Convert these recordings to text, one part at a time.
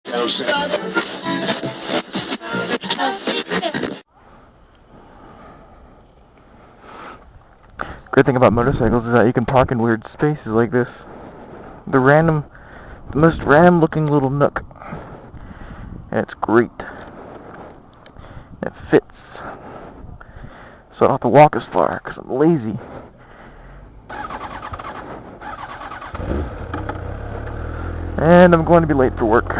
Great thing about motorcycles is that you can park in weird spaces like this. The most random looking little nook. And it's great. It fits. So I don't have to walk as far because I'm lazy. And I'm going to be late for work.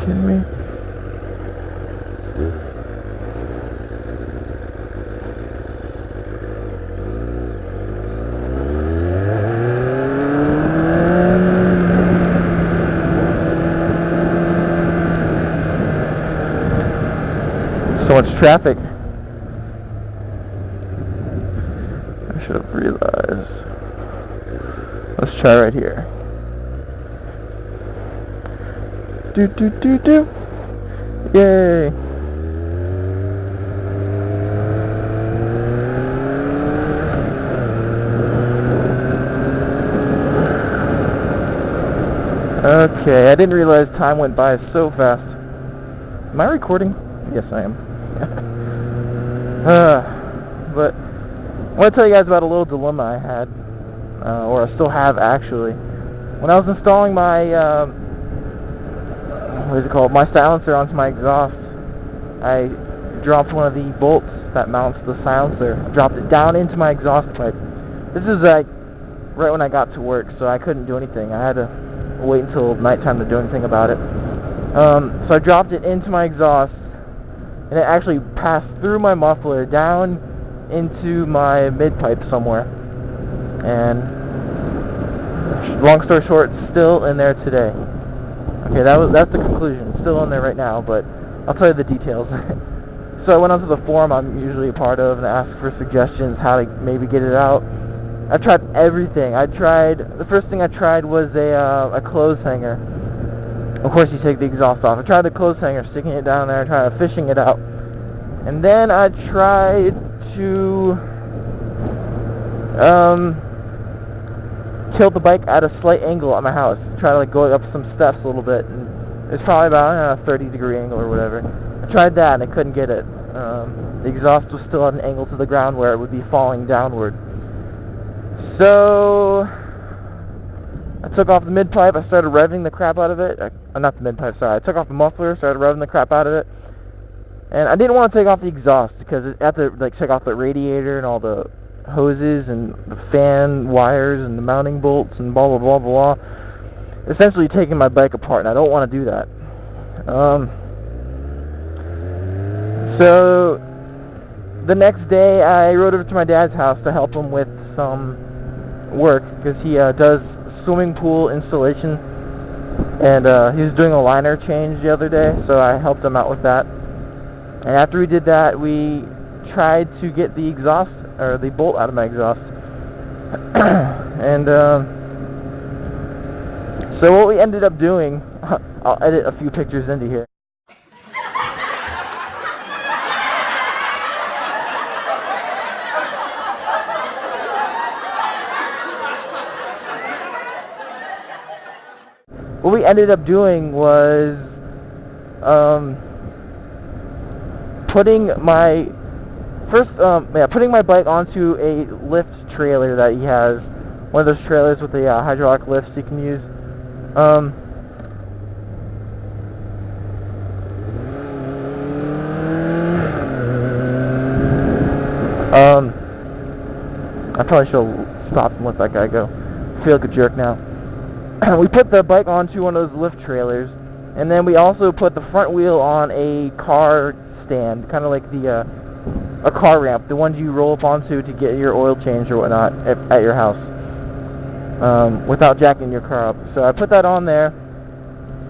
Kidding me? So much traffic. I should have realized. Let's try right here. Do. Yay. Okay, I didn't realize time went by so fast. Am I recording? Yes, I am. But I want to tell you guys about a little dilemma I had, or I still have actually. When I was installing my my silencer onto my exhaust, I dropped one of the bolts that mounts the silencer. I dropped it down into my exhaust pipe. This is like right when I got to work, so I couldn't do anything. I had to wait until nighttime to do anything about it. So I dropped it into my exhaust, and it actually passed through my muffler down into my mid-pipe somewhere. And long story short, it's still in there today. Okay, that's the conclusion. It's still in there right now, but I'll tell you the details. So I went onto the forum I'm usually a part of and asked for suggestions how to maybe get it out. I tried everything. The first thing I tried was a clothes hanger. Of course, you take the exhaust off. I tried the clothes hanger, sticking it down there, trying to fishing it out. And then I tried to tilt the bike at a slight angle at my house. Try to go up some steps a little bit, and it's probably about a 30-degree angle or whatever. I tried that and I couldn't get it. The exhaust was still at an angle to the ground where it would be falling downward. So I took off the mid-pipe. I started revving the crap out of it. Not the mid-pipe, sorry. I took off the muffler, started revving the crap out of it. And I didn't want to take off the exhaust because I had to take off the radiator and all the hoses and the fan wires and the mounting bolts and blah blah blah blah. Essentially taking my bike apart, and I don't want to do that. So the next day I rode over to my dad's house to help him with some work because he does swimming pool installation, and he was doing a liner change the other day, so I helped him out with that. And after we did that, we tried to get the exhaust, or the bolt out of my exhaust. And so what we ended up doing, I'll edit a few pictures into here. What we ended up doing was putting my bike onto a lift trailer that he has. One of those trailers with the hydraulic lifts you can use. I probably should have stopped and let that guy go. I feel like a jerk now. We put the bike onto one of those lift trailers, and then we also put the front wheel on a car stand, kind of like a car ramp, the ones you roll up onto to get your oil changed or whatnot at your house, without jacking your car up. So I put that on there.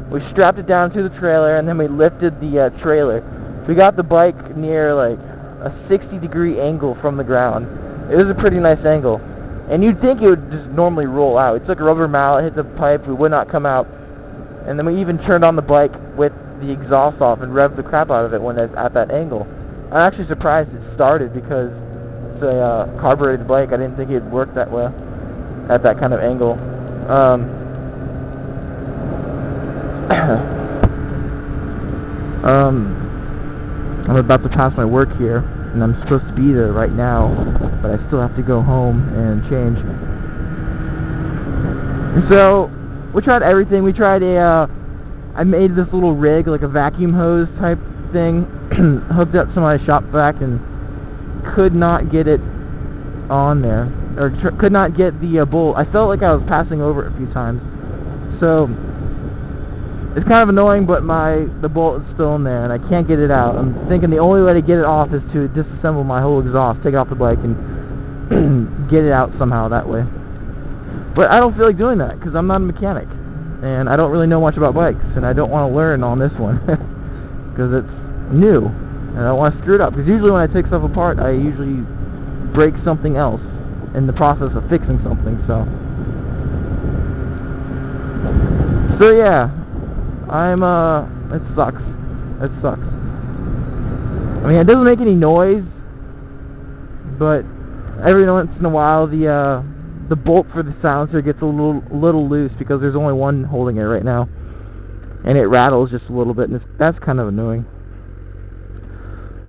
We strapped it down to the trailer, and then we lifted the trailer. We got the bike near like a 60-degree angle from the ground. It was a pretty nice angle. And you'd think it would just normally roll out. It took a rubber mallet, hit the pipe, it would not come out. And then we even turned on the bike with the exhaust off and revved the crap out of it when it's at that angle. I'm actually surprised it started because it's a carbureted bike. I didn't think it'd work that well at that kind of angle. I'm about to pass my work here, and I'm supposed to be there right now, but I still have to go home and change. So we tried everything. We tried I made this little rig, like a vacuum hose type thing, hooked up to my shop vac, and could not get it on there, or could not get the bolt. I felt like I was passing over it a few times, so it's kind of annoying, but the bolt is still in there, and I can't get it out. I'm thinking the only way to get it off is to disassemble my whole exhaust, take it off the bike, and get it out somehow that way. But I don't feel like doing that, because I'm not a mechanic, and I don't really know much about bikes, and I don't want to learn on this one, because it's new, and I don't want to screw it up, because usually when I take stuff apart, I usually break something else in the process of fixing something, so yeah. It sucks. It sucks. I mean, it doesn't make any noise, but every once in a while the bolt for the silencer gets a little loose because there's only one holding it right now, and it rattles just a little bit, and that's kind of annoying.